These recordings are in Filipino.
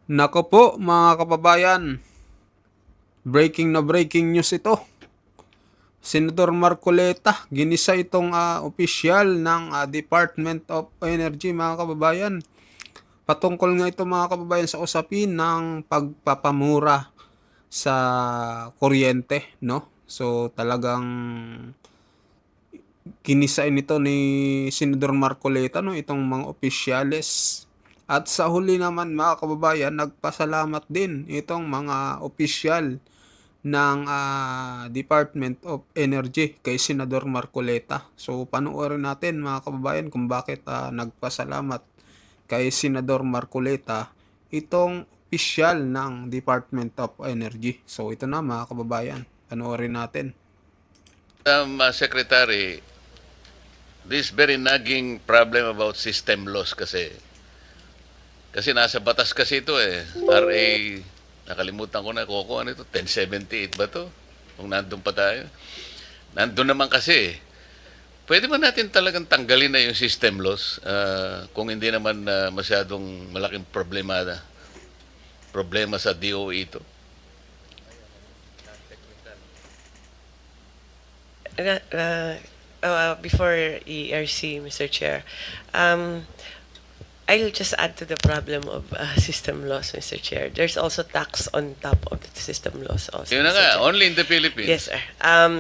Nako po mga kababayan, breaking na breaking news ito. Senador Marcoleta, ginisa itong opisyal ng Department of Energy mga kababayan. Patungkol nga ito mga kababayan sa usapin ng pagpapamura sa kuryente, no? So talagang kinisain nito ni Senador Marcoleta, no, itong mga opisyales. At sa huli naman mga kababayan, nagpasalamat din itong mga opisyal ng Department of Energy kay Senador Marcoleta. So panoorin natin mga kababayan kung bakit nagpasalamat kay Senador Marcoleta itong opisyal ng Department of Energy. So ito na mga kababayan, panoorin natin. Secretary, this very nagging problem about system loss kasi. Kasi nasa batas kasi ito eh. RA, nakalimutan ko na, ano ito, 1078 ba to? Kung nandun pa tayo. Nandun naman kasi eh. Pwede ba natin talagang tanggalin na yung system loss kung hindi naman masyadong malaking problema sa DOE ito? Before ERC, Mr. Chair, I'll just add to the problem of system loss, Mr. Chair. There's also tax on top of the system loss also. Yun na Mr. nga, Chair. only in the Philippines. Yes, sir.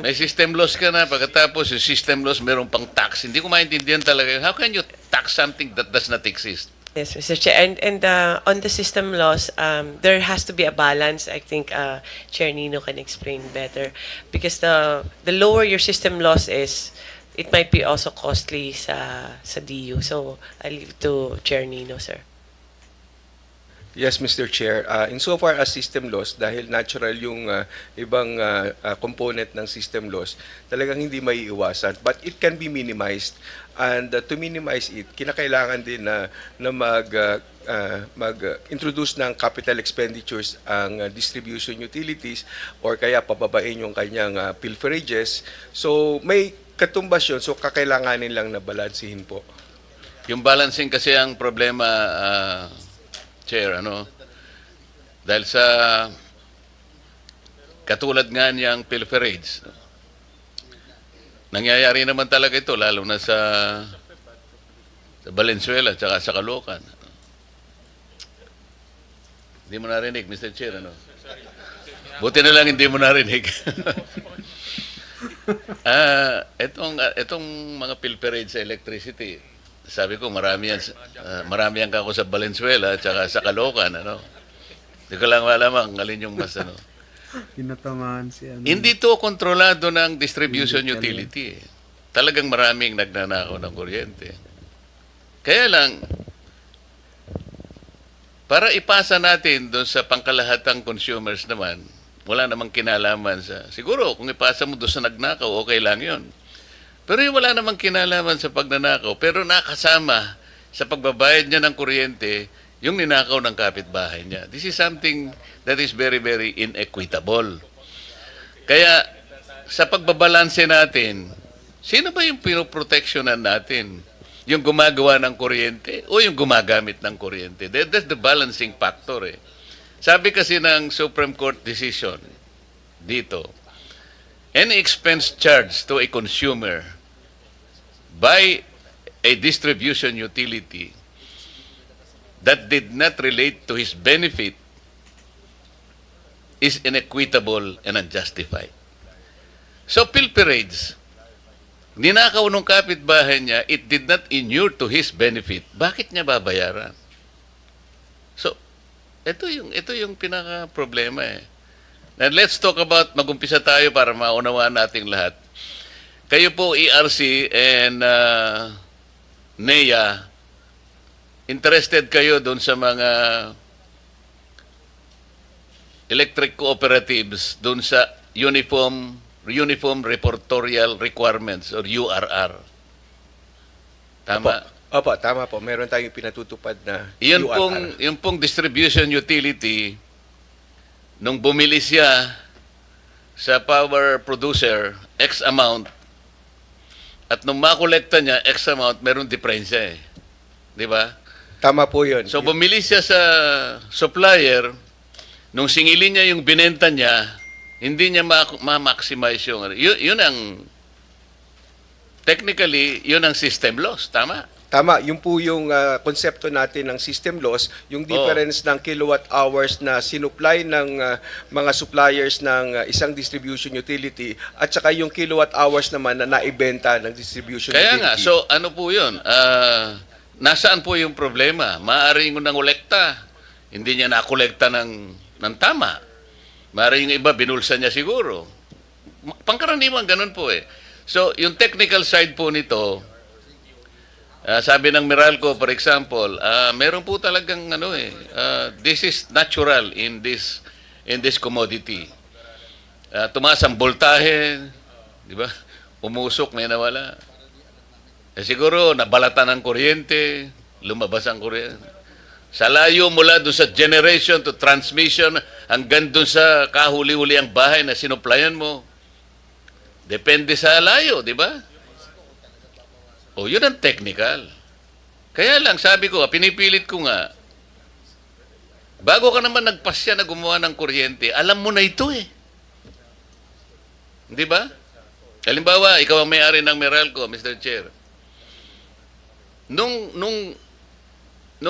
May system loss ka na, pagkatapos yung system loss meron pang tax. Hindi ko maintindihan talaga yun. How can you tax something that does not exist? Yes, Mr. Chair. And on the system loss, there has to be a balance. I think Chair Nino can explain better. Because the lower your system loss is, it might be also costly sa DU. So, I leave it to Chair Nino, sir. Yes, Mr. Chair. Insofar as system loss, dahil natural yung ibang component ng system loss, talagang hindi may iwasan. But it can be minimized. And to minimize it, kinakailangan din na mag-introduce ng capital expenditures ang distribution utilities or kaya pababain yung kanyang pilferages. So may katumbas yun, so kakailanganin lang na balansihin po. Yung balancing kasi ang problema, Chair, ano? Dahil sa katulad nga niyang pilferage, nangyayari naman talaga ito, lalo na sa Valenzuela, tsaka sa Caloocan. Hindi mo narinig, Mr. Chair, ano? Buti na lang hindi mo narinig. Itong mga pilferage sa electricity, sabi ko marami yan ako sa Valenzuela at saka sa Caloocan, ano. Hindi ko lang malaman alin yung mas ano. Tinatamaan si ano. Hindi to kontrolado ng distribution utility. Talagang maraming nagnanakaw ng kuryente. Kaya lang, para ipasa natin doon sa pangkalahatang consumers naman, wala namang kinalaman sa... Siguro, kung ipasa mo doon sa nagnakaw, okay lang yon. Pero yung wala namang kinalaman sa pagnanakaw, pero nakasama sa pagbabayad niya ng kuryente, yung ninakaw ng kapitbahay niya. This is something that is very, very inequitable. Kaya, sa pagbabalanse natin, sino ba yung pinoproteksyonan natin? Yung gumagawa ng kuryente o yung gumagamit ng kuryente? That's the balancing factor eh. Sabi kasi ng Supreme Court decision dito, any expense charged to a consumer by a distribution utility that did not relate to his benefit is inequitable and unjustified. So, pilferage, ninakaw ng kapitbahay niya, it did not inure to his benefit. Bakit niya babayaran? So, ito yung pinaka-problema eh. Now, let's talk about, mag-umpisa tayo para maunawaan nating lahat. Kayo po, ERC and NEA, interested kayo doon sa mga electric cooperatives doon sa Uniform Reportorial Requirements or URR. Tama? Opo, tama po. Meron tayong pinatutupad na Yun URR. yung pong distribution utility, nung bumili siya sa power producer, X amount, at nung makolekta niya, X amount, meron diferensya eh. Di ba? Tama po yun. So bumili siya sa supplier, nung singilin niya yung binenta niya, hindi niya ma-maximize yung... Yun ang... Technically, yun ang system loss. Tama? Tama, yun po yung konsepto natin ng system loss, yung difference ng kilowatt hours na sinupply ng mga suppliers ng isang distribution utility at saka yung kilowatt hours naman na naibenta ng distribution Kaya utility. nga, so ano po yun? Nasaan po yung problema? Maaaring ng kolekta, hindi niya nakolekta ng tama. Maaaring yung iba, binulsa niya siguro. Pangkaraniwan, ganun po eh. So, yung technical side po nito, sabi ng Meralco, for example, meron po talagang this is natural in this commodity. Tumaas ang voltahe, di ba? Umusok, may nawala. Siguro nabalatan ng kuryente, lumabas ang kuryente. Sa layo mula doon sa generation to transmission hanggang doon sa kahuli-huli ang bahay na sinuplayan mo. Depende sa layo, di ba? O, yun ang technical. Kaya lang, sabi ko, pinipilit ko nga, bago ka naman nagpasya na gumawa ng kuryente, alam mo na ito eh. Di ba? Halimbawa, ikaw ang may-ari ng Meralco, Mr. Chair. Nung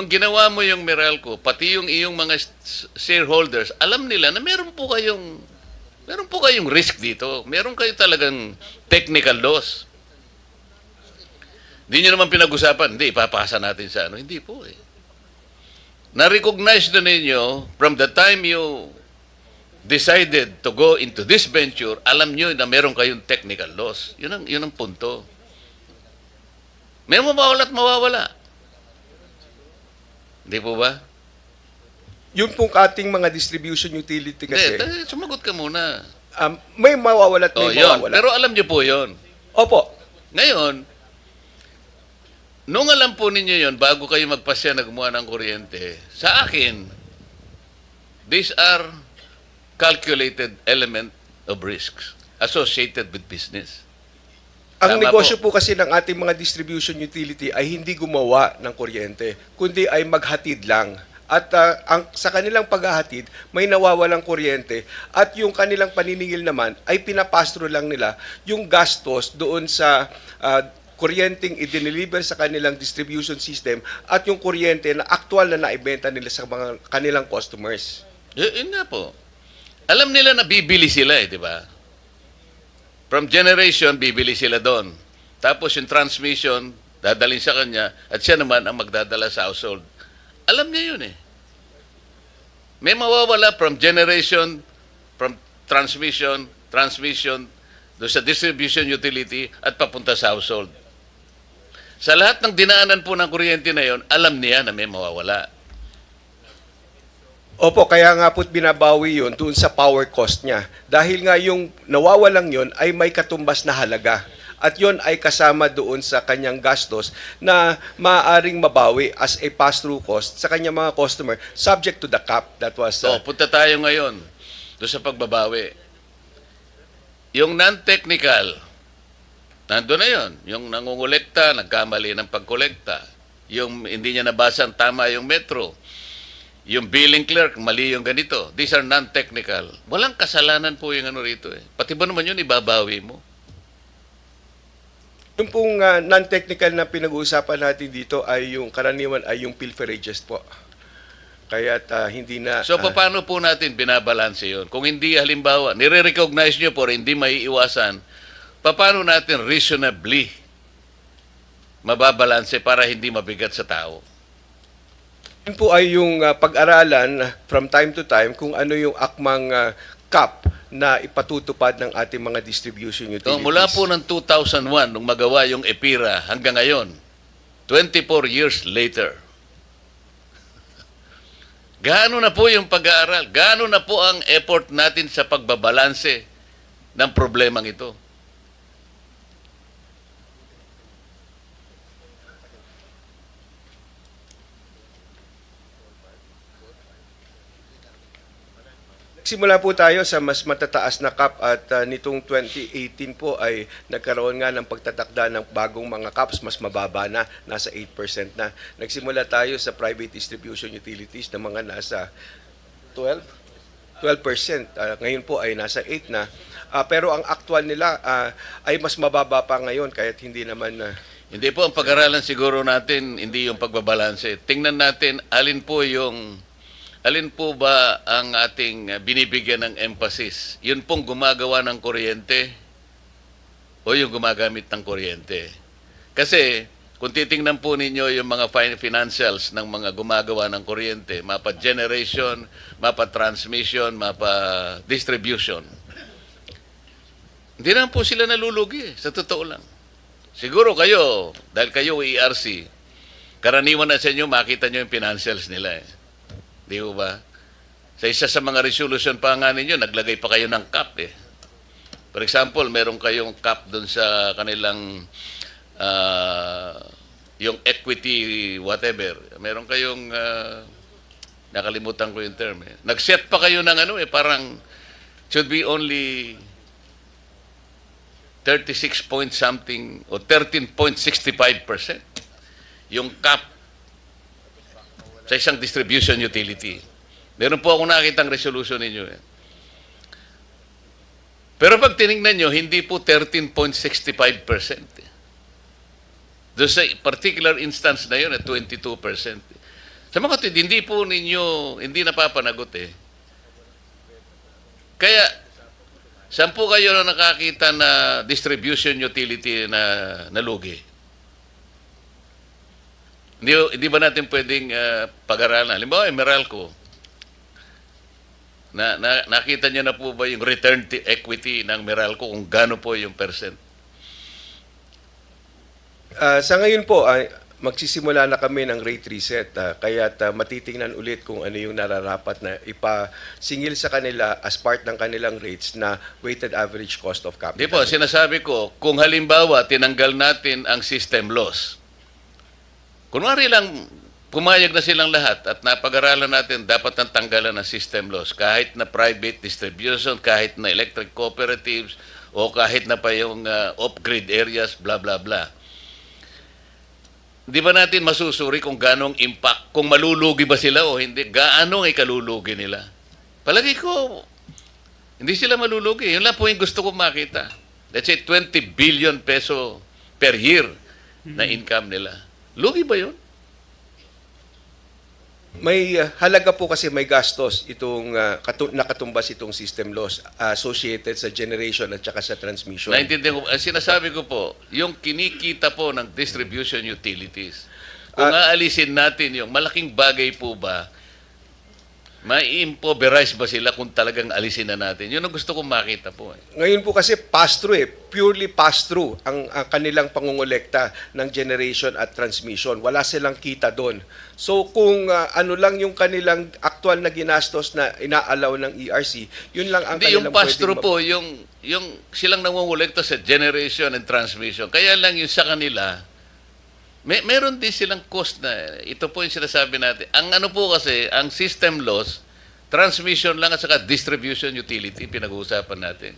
ginawa mo yung Meralco, pati yung iyong mga shareholders, alam nila na meron po kayong risk dito. Meron kayo talagang technical loss. Hindi nyo naman pinag-usapan, hindi, ipapasa natin sa ano. Hindi po eh. Na-recognize na ninyo, from the time you decided to go into this venture, alam nyo na meron kayong technical loss. Yun ang punto. May mawawala at mawawala. Hindi po ba? Yung pong ating mga distribution utility kasi, Hindi, sumagot ka muna. may mawawala at may Yun. mawawala. Pero alam nyo po yun. Opo. Ngayon, nung alam po ninyo yun, bago kayo magpasya na gumawa ng kuryente, sa akin, these are calculated element of risks associated with business. Ang Tama negosyo po kasi ng ating mga distribution utility ay hindi gumawa ng kuryente, kundi ay maghatid lang. At sa kanilang paghahatid, may nawawalang kuryente at yung kanilang paniningil naman ay pinapastro lang nila yung gastos doon sa kuryenteng i-deliver sa kanilang distribution system at yung kuryente na aktual na naibenta nila sa mga kanilang customers. Yun nga po. Alam nila na bibili sila di ba? From generation, bibili sila doon. Tapos yung transmission, dadalhin sa kanya at siya naman ang magdadala sa household. Alam niya yun eh. May mawawala from generation, from transmission, doon sa distribution utility at papunta sa household. Sa lahat ng dinaanan po ng kuryente na yon, alam niya na may mawawala. Opo, kaya nga po't binabawi yun doon sa power cost niya. Dahil nga yung nawawalang yun ay may katumbas na halaga. At yun ay kasama doon sa kanyang gastos na maaaring mabawi as a pass-through cost sa kanyang mga customer subject to the cap. That was... So, punta tayo ngayon doon sa pagbabawi. Yung non-technical, nandun na yun. Yung nangungulekta, nagkamali ng pagkolekta. Yung hindi niya nabasa tama yung metro. Yung billing clerk, mali yung ganito. These are non-technical. Walang kasalanan po yung ano rito eh. Pati ba naman yun, ibabawi mo? Yung pong non-technical na pinag-uusapan natin dito ay yung karaniwan ay yung pilferages po. Kaya hindi na... So, paano po natin binabalanse yun? Kung hindi, halimbawa, nire-recognize nyo po, hindi maiiwasan, paano natin reasonably mababalanse para hindi mabigat sa tao? Yun po ay yung pag-aralan from time to time kung ano yung akmang cap na ipatutupad ng ating mga distribution So, utilities. mula po ng 2001, nung magawa yung EPIRA, hanggang ngayon, 24 years later, gaano na po yung pag-aaral? Gaano na po ang effort natin sa pagbabalanse ng problemang ito? Simula po tayo sa mas matataas na cap at nitong 2018 po ay nagkaroon nga ng pagtatakda ng bagong mga caps, mas mababa na, nasa 8% na. Nagsimula tayo sa private distribution utilities na mga nasa 12%. Ngayon po ay nasa 8 na. Pero ang actual nila ay mas mababa pa ngayon kahit hindi naman Hindi po ang pag-aralan siguro natin, hindi yung pagbabalanse. Tingnan natin alin po ba ang ating binibigyan ng emphasis? Yun pong gumagawa ng kuryente o yung gumagamit ng kuryente? Kasi kung titingnan po ninyo yung mga financials ng mga gumagawa ng kuryente, mapa generation, mapa transmission, mapa distribution, hindi naman po sila nalulugi, sa totoo lang. Siguro kayo, dahil kayo ERC, karaniwan na sa inyo, makita nyo yung financials nila eh. Di ba? Sa isa sa mga resolution pa nga ninyo, naglagay pa kayo ng cap eh. For example, meron kayong cap doon sa kanilang yung equity whatever. Meron kayong nakalimutan ko yung term eh. Nag-set pa kayo ng parang should be only 36 point something o 13.65% yung cap sa isang distribution utility. Meron po ako nakitang resolution ninyo eh. Pero pag tinignan nyo, hindi po 13.65%. Eh. Doon sa particular instance na yun, 22%. Sa mga kapatid, hindi po ninyo, hindi napapanagot eh. Kaya, saan po kayo na nakakita na distribution utility na nalugi? Hindi ba natin pwedeng pag-aralan? Halimbawa, Meralco. Nakita niyo na po ba yung return to equity ng Meralco kung gaano po yung percent? sa ngayon po, magsisimula na kami ng rate reset. Kaya't matitingnan ulit kung ano yung nararapat na ipasingil sa kanila as part ng kanilang rates na weighted average cost of capital. Di po, sinasabi ko, kung halimbawa tinanggal natin ang system loss, kunwari lang, pumayag na silang lahat at napag-aralan natin dapat nang tanggalan ng system loss kahit na private distribution, kahit na electric cooperatives, o kahit na pa yung off-grid areas, blah, blah, blah. Di ba natin masusuri kung ganong impact, kung malulugi ba sila o hindi, gaano ang ikalulugi nila? Palagi ko, hindi sila malulugi. Yun lang po yung gusto ko makita. Let's say 20 billion peso per year na income nila. Lugi ba yun? May halaga po kasi may gastos itong nakatumbas itong system loss associated sa generation at saka sa transmission. Naintindihan ko, sinasabi ko po, yung kinikita po ng distribution utilities, kung aalisin natin yung malaking bagay po ba, ma-improvise ba sila kung talagang alisin na natin? Yun ang gusto kong makita po. Ngayon po kasi pass-through purely pass-through ang kanilang pangungulekta ng generation at transmission. Wala silang kita doon. So kung ano lang yung kanilang actual na ginastos na inaalaw ng ERC, yun lang ang Hindi, kanilang yung pass-through po, yung silang nangungulekta sa generation and transmission. Kaya lang yung sa kanila, meron din silang cost na, ito po yung sinasabi natin. Ang ano po kasi, ang system loss, transmission lang at saka distribution utility, pinag-uusapan natin.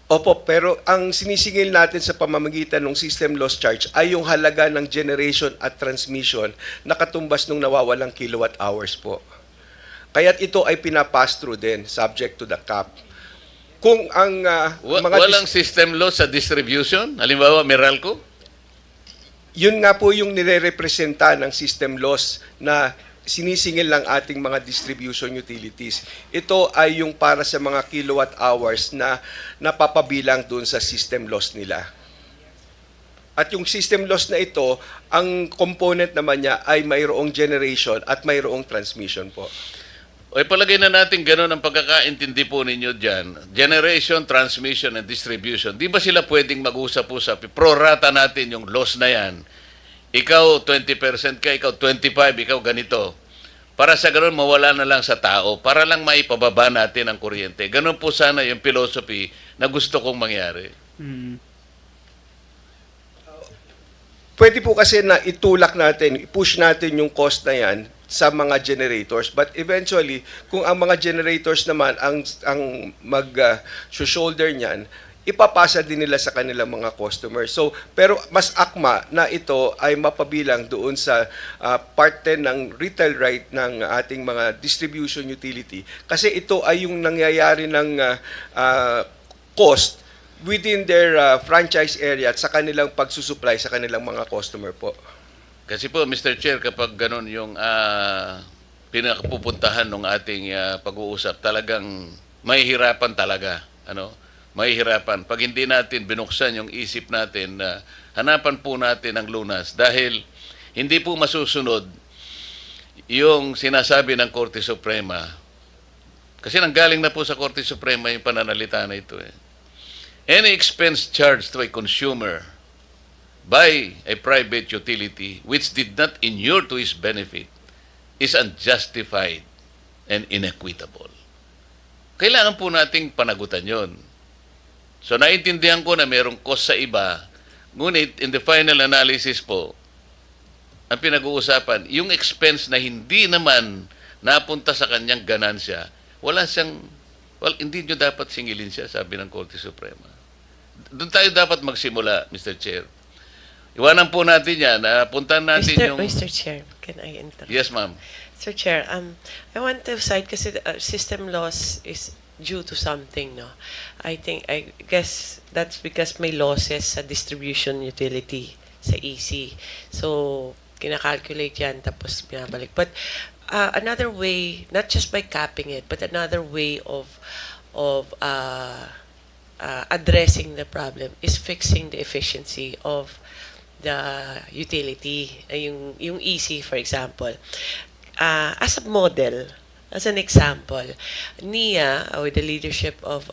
Opo, pero ang sinisingil natin sa pamamagitan ng system loss charge ay yung halaga ng generation at transmission na katumbas ng nawawalang kilowatt hours po. Kaya't ito ay pinapass through din, subject to the cap. Kung ang Walang system loss sa distribution? Halimbawa, Meralco? Yun nga po yung nire-representa ng system loss na sinisingil ng ating mga distribution utilities. Ito ay yung para sa mga kilowatt hours na napapabilang doon sa system loss nila. At yung system loss na ito, ang component naman niya ay mayroong generation at mayroong transmission po. O ipalagay na natin gano'n ang pagkakaintindi po ninyo dyan. Generation, transmission, and distribution. Di ba sila pwedeng mag-usap-usap? Prorata natin yung loss na yan. Ikaw 20% ka, ikaw 25%, ikaw ganito. Para sa gano'n, mawala na lang sa tao. Para lang maipababa natin ang kuryente. Gano'n po sana yung philosophy na gusto kong mangyari. Pwede po kasi na itulak natin, i-push natin yung cost na yan sa mga generators, but eventually kung ang mga generators naman ang shoulder niyan, ipapasa din nila sa kanilang mga customers. So, pero mas akma na ito ay mapabilang doon sa part 10 ng retail right ng ating mga distribution utility kasi ito ay yung nangyayari ng cost within their franchise area at sa kanilang pagsusupply sa kanilang mga customer po. Kasi po, Mr. Chair, kapag ganun yung pinakapupuntahan ng ating pag-uusap, talagang mahihirapan talaga. Mahihirapan. Pag hindi natin binuksan yung isip natin na hanapan po natin ang lunas dahil hindi po masusunod yung sinasabi ng Korte Suprema. Kasi nanggaling na po sa Korte Suprema yung pananalita na ito. Any expense charged to a consumer by a private utility which did not inure to his benefit is unjustified and inequitable. Kailangan po nating panagutan yon. So naintindihan ko na mayroong cost sa iba, ngunit in the final analysis po, ang pinag-uusapan, yung expense na hindi naman napunta sa kanyang ganansya, hindi nyo dapat singilin siya, sabi ng Korte Suprema. Doon tayo dapat magsimula, Mr. Chair. Iwanan po natin yan. Puntahan natin yung... Mr. Chair, can I interrupt? Yes, ma'am. Sir Chair, I want to cite kasi system loss is due to something, no? I guess that's because may losses sa distribution utility, sa EC. So, kinakalculate yan, tapos binabalik. But another way, not just by capping it, but another way of addressing the problem is fixing the efficiency of the utility, yung EC, for example. As a model, as an example, NIA, with the leadership of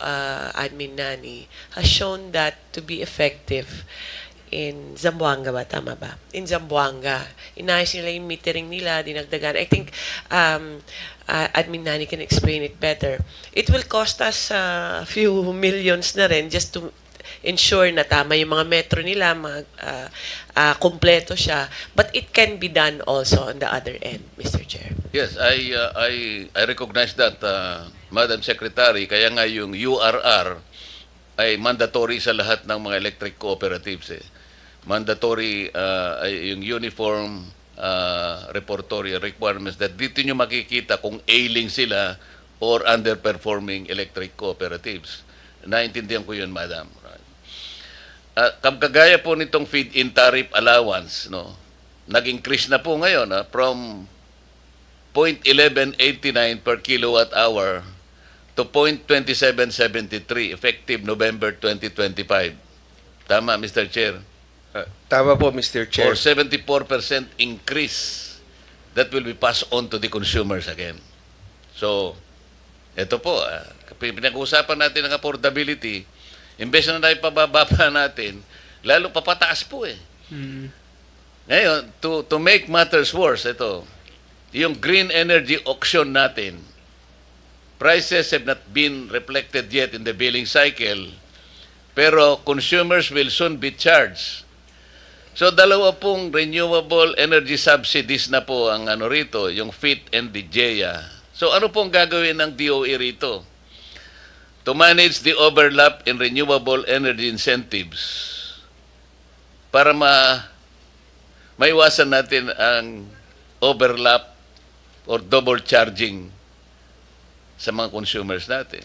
Admin Nani, has shown that to be effective in Zamboanga ba? Tama ba? In Zamboanga. Inayos nila yung metering nila, dinagdagan. I think Admin Nani can explain it better. It will cost us a few millions na rin just to ensure na tama yung mga metro nila, kumpleto siya. But it can be done also on the other end, Mr. Chair. Yes, I recognize that, Madam Secretary. Kaya nga yung URR ay mandatory sa lahat ng mga electric cooperatives. Mandatory yung uniform repertory requirements that dito nyo makikita kung ailing sila or underperforming electric cooperatives. Naintindihan ko yun, Madam. Kagaya po nitong feed-in tariff allowance, no? Nag-increase na po ngayon from 0.1189 per kilowatt hour to 0.2773 effective November 2025. Tama, Mr. Chair? Tama po, Mr. Chair. Or 74% increase that will be passed on to the consumers again. So, ito po, pinag-uusapan natin ang affordability. Imbes na pababa natin, lalo papataas po Ngayon, to make matters worse, ito, yung green energy auction natin, prices have not been reflected yet in the billing cycle, pero consumers will soon be charged. So, dalawa pong renewable energy subsidies na po ang rito, yung FIT and the GEA. So, ano pong gagawin ng DOE rito? To manage the overlap in renewable energy incentives para maiwasan natin ang overlap or double charging sa mga consumers natin.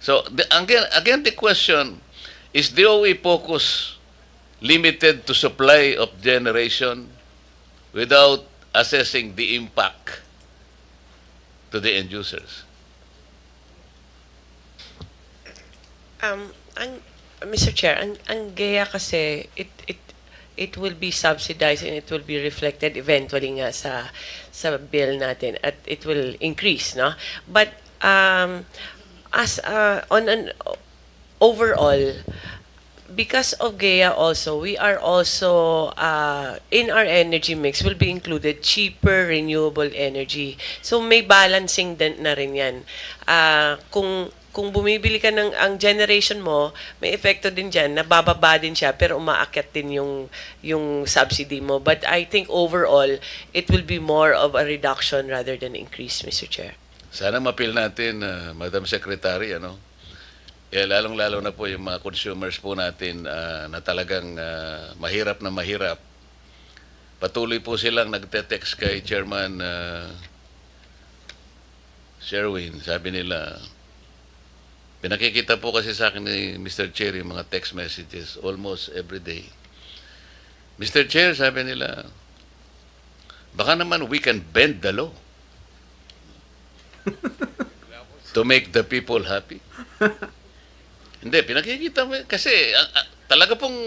So, again, the question, is DOE focus limited to supply of generation without assessing the impact to the end users? Mr. Chair, ang GEA kasi, it will be subsidized and it will be reflected eventually nga sa bill natin at it will increase, no? But as on an overall, because of GEA also, we are also in our energy mix will be included cheaper renewable energy. So may balancing din na rin yan. Kung kung bumibili ka ng ang generation mo, may epekto din diyan, nabababa din siya pero umaakyat din yung subsidy mo. But I think overall, it will be more of a reduction rather than increase, Mr. Chair. Sana mapil natin, Madam Secretary, ano? Lalong-lalo na po yung mga consumers po natin na talagang mahirap na mahirap. Patuloy po silang nagte-text kay Chairman Sherwin. Sabi nila, pinakikita po kasi sa akin ni Mr. Chair yung mga text messages almost every day. Mr. Chair, sabi nila, baka naman we can bend the law to make the people happy. Hindi, pinakikita mo. Kasi talaga pong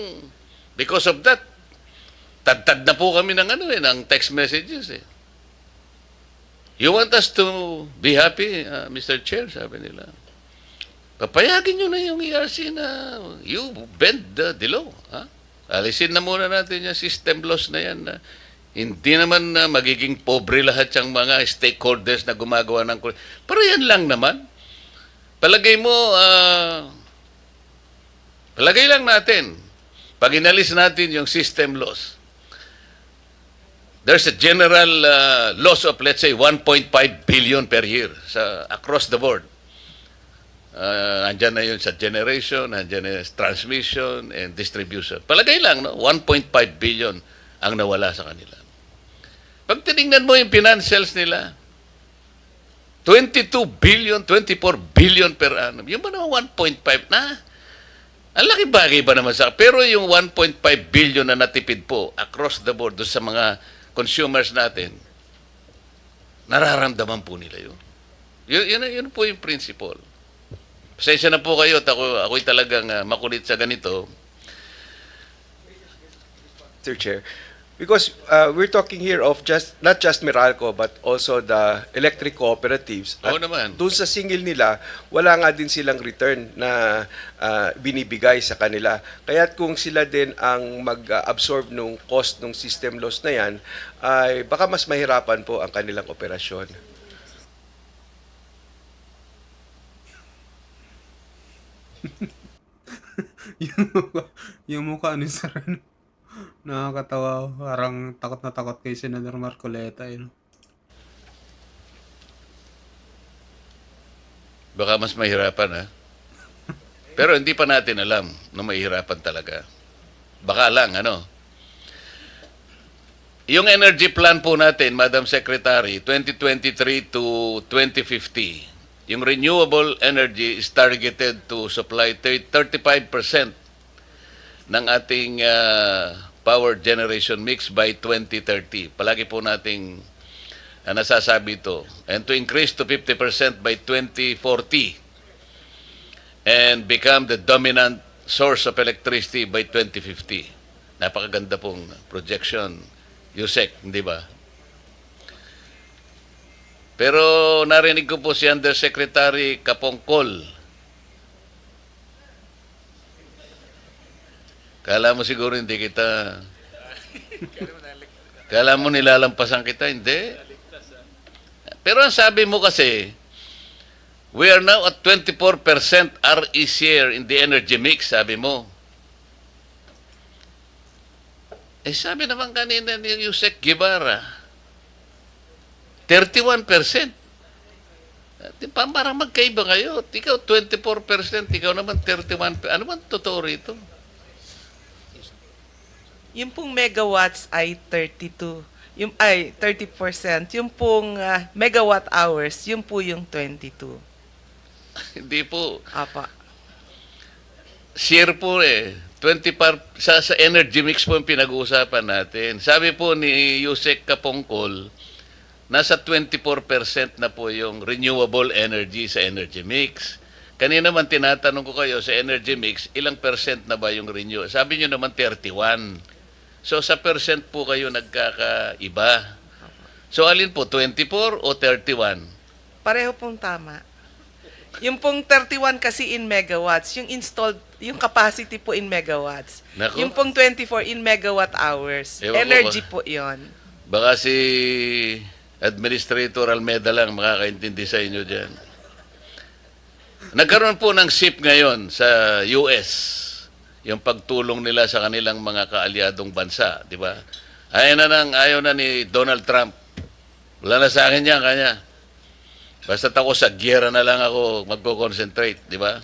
because of that, tad na po kami ng text messages eh. You want us to be happy, Mr. Chair, sabi nila. Papayagin nyo na yung ERC na you bend the law. Ha? Alisin na muna natin yung system laws na yan. Na hindi naman magiging pobre lahat yung mga stakeholders na gumagawa ng... Pero yan lang naman. Palagay mo, palagay lang natin, pag inalis natin yung system laws, there's a general loss of, let's say, 1.5 billion per year across the board. Andyan na yun sa generation, andyan na sa transmission and distribution. Palagay lang, no? 1.5 billion ang nawala sa kanila. Pag tinignan mo yung financials nila, 22 billion, 24 billion per annum. Yung ba naman 1.5 na? Ang laki bagay ba naman sa... Pero yung 1.5 billion na natipid po across the board doon sa mga consumers natin, nararamdaman po nila yun. Yun po yung principle. Pasensya na po kayo at ako'y talagang makulit sa ganito. Mr. Chair, because we're talking here of not just Meralco but also the electric cooperatives. Oo At naman. doon sa singil nila, wala nga din silang return na binibigay sa kanila. Kaya't kung sila din ang mag-absorb ng cost ng system loss na yan, ay baka mas mahirapan po ang kanilang operasyon. yung mukha ni Sir, ano, nakakatawa. Parang takot na takot kay Senador Marcoleta. Yun. Baka mas mahirapan, ha? Pero hindi pa natin alam na mahirapan talaga. Baka lang, ano? Yung energy plan po natin, Madam Secretary, 2023 to 2050, yung renewable energy is targeted to supply 35% ng ating power generation mix by 2030. Palagi po nating nasasabi ito. And to increase to 50% by 2040 and become the dominant source of electricity by 2050. Napakaganda pong projection, Yusek, hindi ba? Pero narinig ko po si Undersecretary Kapongkol. Kala mo siguro hindi kita... Kala mo nilalampasan kita, hindi. Pero ang sabi mo kasi, we are now at 24% RE share in the energy mix, sabi mo. Eh sabi naman kanina ni Yusek Guevara, 31%. Parang magkaiba kayo. Ikaw 24%, ikaw naman 31%. Ano man totoo rito? Yung pong megawatts ay 32. Yung ay 30%. Yung pong megawatt hours, yung po yung 22. Hindi po. Apa. Share po eh. 20 sa energy mix po yung pinag-uusapan natin. Sabi po ni Yusek Kapongkol, nasa 24% na po yung renewable energy sa energy mix. Kanina naman tinatanong ko kayo sa energy mix, ilang percent na ba yung renew? Sabi nyo naman 31. So sa percent po kayo nagkakaiba. So alin po, 24 o 31? Pareho pong tama. Yung pong 31 kasi in megawatts, yung installed, yung capacity po in megawatts. Naku. Yung pong 24 in megawatt hours. Ewan ko Energy ba? po yon. Baka si Administrator Almeda lang makakaintindi sa inyo dyan. Nagkaroon po ng SIP ngayon sa US, yung pagtulong nila sa kanilang mga kaalyadong bansa, di ba? Ayaw na ni Donald Trump. Wala na sa akin yan, kanya. Basta't ako sa giyera na lang ako magko-concentrate, di ba?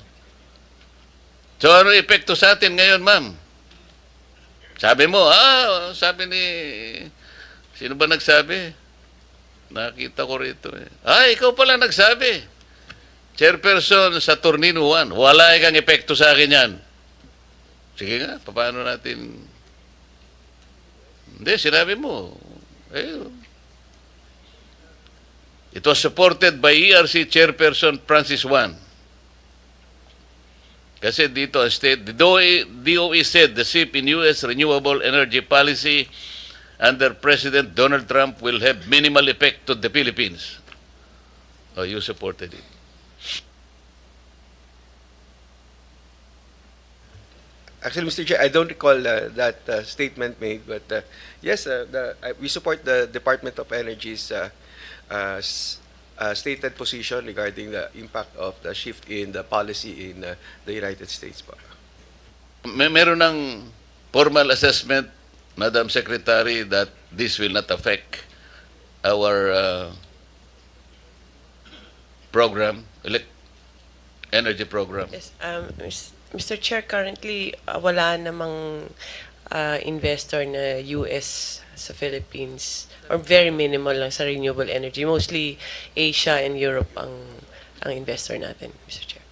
So, ano epekto sa atin ngayon, ma'am? Sabi mo, sabi ni... Sino ba nagsabi? Nakita ko rito eh. Ikaw pala nagsabi. Chairperson sa Turnino 1, wala kang epekto sa akin yan. Sige nga, paano natin... Hindi, sinabi mo. It was supported by ERC Chairperson Francis Wan. Kasi dito, the DOE said the SIP in U.S. renewable energy policy under President Donald Trump will have minimal effect to the Philippines. You supported it. Actually, Mr. Chair, I don't recall that statement made, but yes, we support the Department of Energy's stated position regarding the impact of the shift in the policy in the United States. Meron ng formal assessment, Madam Secretary, that this will not affect our program, energy program. Yes, Mr. Chair, currently wala namang investor na US sa Philippines or very minimal lang sa renewable energy. Mostly Asia and Europe ang investor natin, Mr. Chair.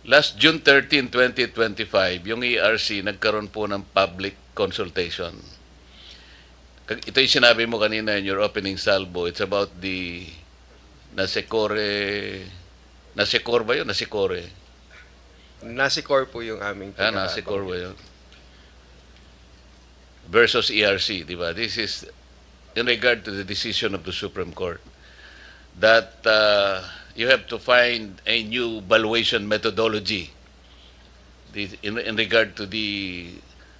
Last June 13, 2025, yung ERC nagkaroon po ng public consultation. Ito yung sinabi mo kanina in your opening salvo. It's about the Nasicor ba yun? Nasicor. Nasicor po yung aming Nasicor ba yun? Versus ERC, di ba? This is in regard to the decision of the Supreme Court that you have to find a new valuation methodology in regard to the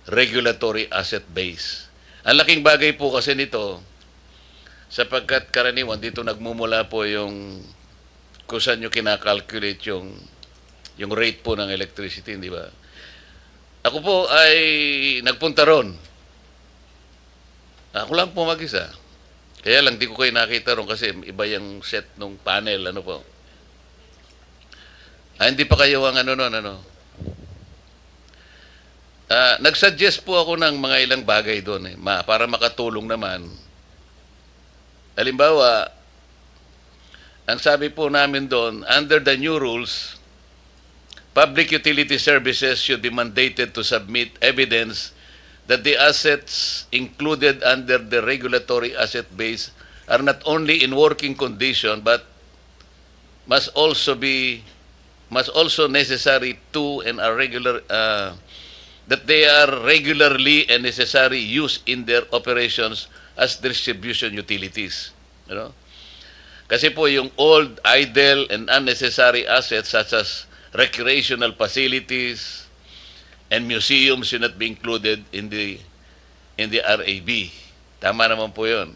regulatory asset base. Ang laking bagay po kasi nito, sapagkat karaniwan dito nagmumula po yung kung saan nyo kinakalculate yung rate po ng electricity, di ba? Ako po ay nagpunta ron. Ako lang po mag-isa. Kaya lang, di ko kayo nakita ron kasi iba yung set ng panel, ano po. Hindi pa kayo ang nagsuggest po ako ng mga ilang bagay doon para makatulong naman. Halimbawa, ang sabi po namin doon, under the new rules, public utility services should be mandated to submit evidence that the assets included under the regulatory asset base are not only in working condition but must also necessary to and are regular that they are regularly and necessary used in their operations as distribution utilities. You know? Kasi po yung old, idle, and unnecessary assets such as recreational facilities and museums should not be included in the RAB. Tama naman po yun.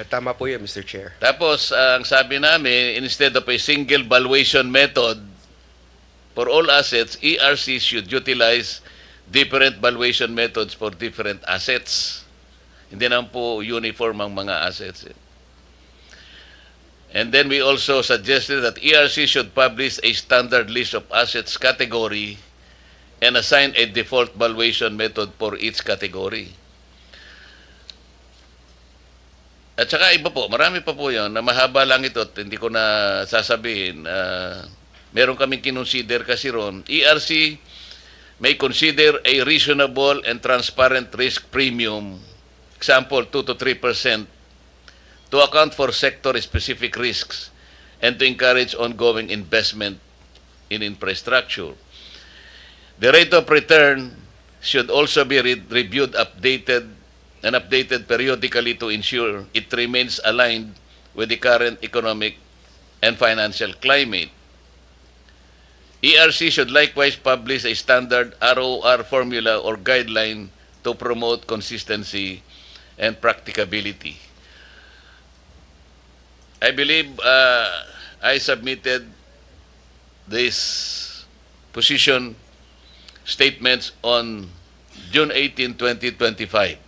Tama po yan, Mr. Chair. Tapos, ang sabi namin, instead of a single valuation method for all assets, ERC should utilize different valuation methods for different assets. Hindi naman po uniform ang mga assets. And then we also suggested that ERC should publish a standard list of assets category and assign a default valuation method for each category. At saka iba po, marami pa po yun, na mahaba lang ito at hindi ko na sasabihin. Meron kaming kinonsider kasi ron. ERC may consider a reasonable and transparent risk premium, example 2 to 3%, to account for sector-specific risks and to encourage ongoing investment in infrastructure. The rate of return should also be reviewed, updated and updated periodically to ensure it remains aligned with the current economic and financial climate. ERC should likewise publish a standard ROR formula or guideline to promote consistency and practicability. I believe I submitted this position statements on June 18, 2025.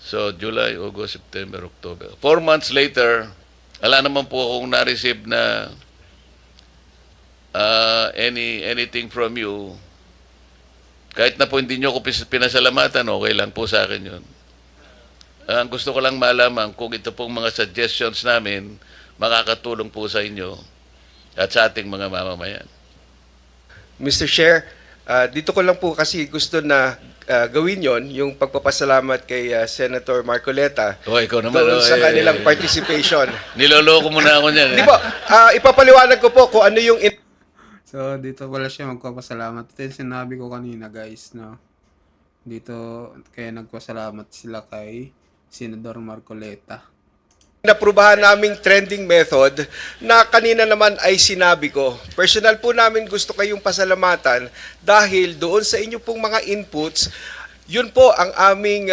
So, July, August, September, October. 4 months later, wala naman po akong na-receive na anything from you. Kahit na po hindi nyo ako pinasalamatan, okay lang po sa akin yun. Ang gusto ko lang malaman kung ito pong mga suggestions namin makakatulong po sa inyo at sa ating mga mamamayan. Mr. Chair, dito ko lang po kasi gusto na gawin yon yung pagpapasalamat kay Senator Marcoleta O, ikaw naman. doon sa kanilang participation. Niloloko mo na ako niyan. Di ba, ipapaliwanag ko po kung ano yung So, dito pala siya magpapasalamat. Ito yung sinabi ko kanina, guys, no? Dito, kaya nagpasalamat sila kay Senador Marcoleta. naprubahan naming trending method na kanina naman ay sinabi ko. Personal po namin gusto kayong pasalamatan dahil doon sa inyo pong mga inputs, yun po ang aming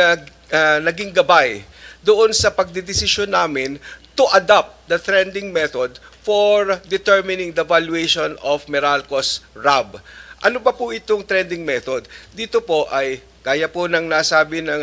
naging gabay doon sa pagdidesisyon namin to adopt the trending method for determining the valuation of Meralco's RAB. Ano pa po itong trending method? Dito po ay, kaya po ng nasabi ng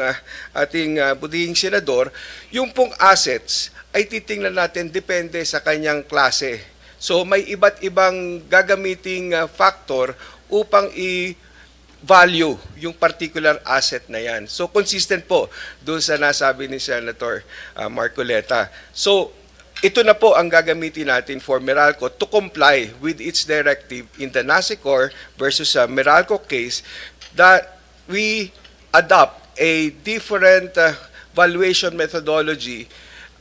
ating butihing senador, yung pong assets ay titingnan natin depende sa kanyang klase. So may iba't ibang gagamiting factor upang i-value yung particular asset na yan. So consistent po doon sa nasabi ni Senator Marcoleta. So ito na po ang gagamitin natin for Meralco to comply with its directive in the NASICOR versus Meralco case that we adopt a different valuation methodology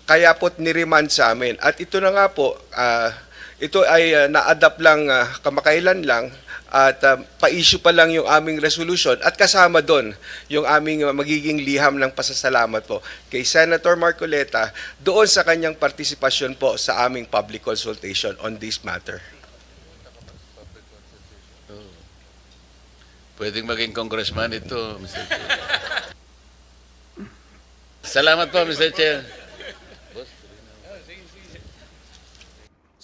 kaya po't niremand sa amin. At ito na nga po, ito ay na-adapt lang kamakailan lang at pa-issue pa lang yung aming resolution at kasama doon yung aming magiging liham ng pasasalamat po kay Senator Marcoleta doon sa kanyang partisipasyon po sa aming public consultation on this matter. Pwedeng maging congressman ito, Mr. Chair. Salamat po, Mr. Chair.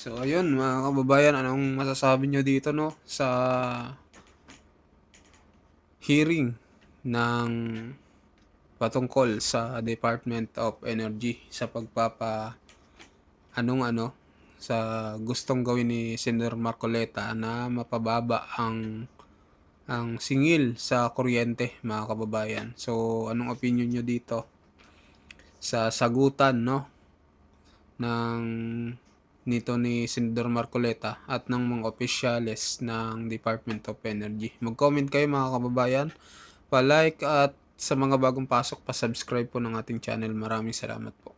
So, ayun, mga kababayan, anong masasabi nyo dito, no? Sa hearing ng patungkol sa Department of Energy sa sa gustong gawin ni Senator Marcoleta na mapababa ang singil sa kuryente, mga kababayan. So, anong opinion nyo dito sa sagutan, no? Nito ni Senador Marcoleta at ng mga opisyales ng Department of Energy. Mag-comment kayo, mga kababayan, pa-like at sa mga bagong pasok, pa-subscribe po ng ating channel. Maraming salamat po.